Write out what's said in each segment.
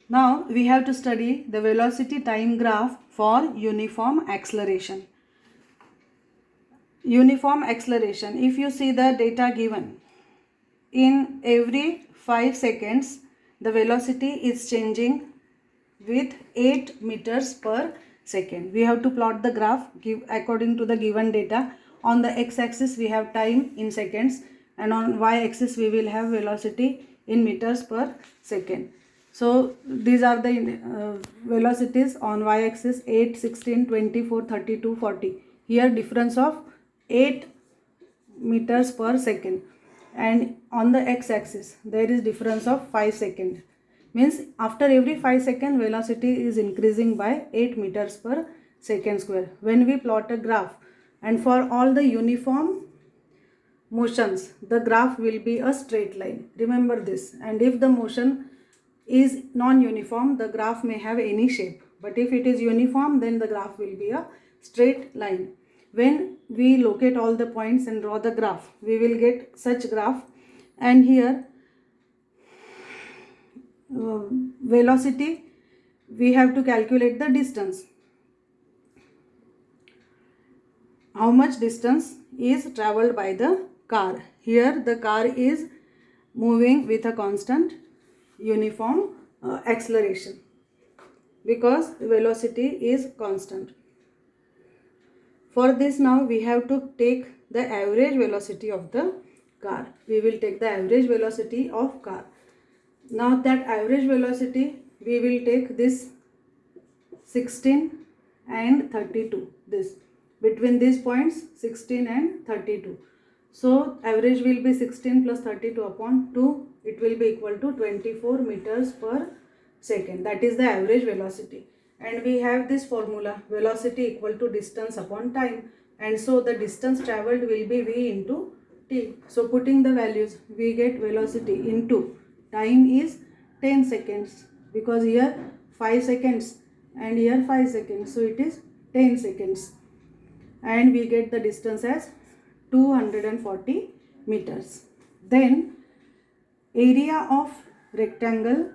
Now we have to study the velocity time graph for uniform acceleration. Uniform acceleration, if you see the data given, in every 5 seconds the velocity is changing with 8 meters per second. We have to plot the graph according to the given data. On the x-axis we have time in seconds, and on y-axis we will have velocity in meters per second. So these are the velocities on y-axis: 8, 16, 24, 32, 40. Here difference of 8 meters per second, and on the x-axis there is difference of 5 seconds. Means after every 5 seconds velocity is increasing by 8 meters per second square. When we plot a graph, and for all the uniform motions the graph will be a straight line, remember this. And if the motion is non-uniform, the graph may have any shape, but if it is uniform then the graph will be a straight line. When we locate all the points and draw the graph, we will get such graph. And here velocity, we have to calculate the distance. How much distance is traveled by the car? Here the car is moving with a constant uniform acceleration because velocity is constant. For this, now we have to take the average velocity of the car. We will take the average velocity of car. Now that average velocity, we will take this 16 and 32, this between these points 16 and 32. So average will be 16 plus 32 upon 2, it will be equal to 24 meters per second. That is the average velocity. And we have this formula, velocity equal to distance upon time, and so the distance traveled will be v into t. So putting the values, we get velocity into time is 10 seconds, because here 5 seconds and here 5 seconds, so it is 10 seconds, and we get the distance as 240 meters. Then area of rectangle,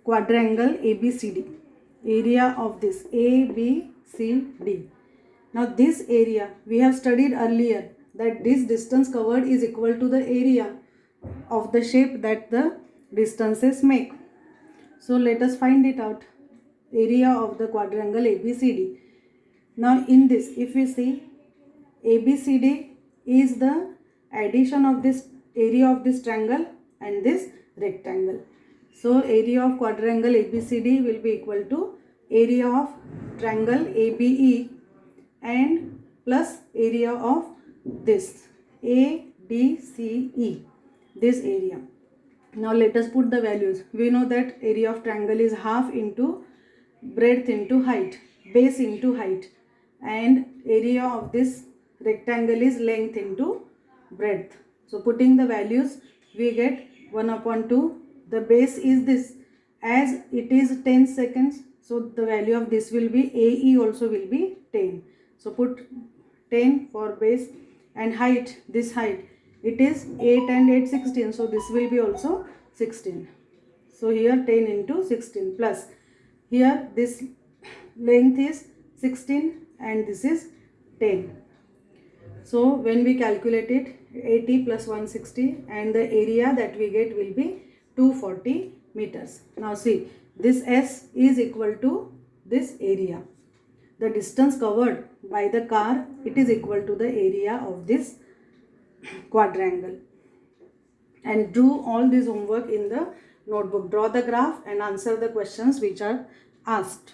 quadrangle ABCD, area of this ABCD. Now this area, we have studied earlier that this distance covered is equal to the area of the shape that the distances make. So let us find it out. Area of the quadrangle ABCD. Now in this, if you see, ABCD is the addition of this area of this triangle and this rectangle. So area of quadrangle ABCD will be equal to area of triangle ABE and plus area of this ADCE, this area. Now let us put the values. We know that area of triangle is half into breadth into height, base into height, and area of this rectangle is length into breadth. So putting the values, we get 1 upon 2. The base is this, as it is 10 seconds, so the value of this will be AE also will be 10. So put 10 for base, and height, this height, it is 8 and 8 16, so this will be also 16. So here 10 into 16 plus here this length is 16 and this is 10. So when we calculate it, 80 plus 160, and the area that we get will be 240 meters. Now see, this S is equal to this area. The distance covered by the car, it is equal to the area of this quadrangle. And do all this homework in the notebook. Draw the graph and answer the questions which are asked.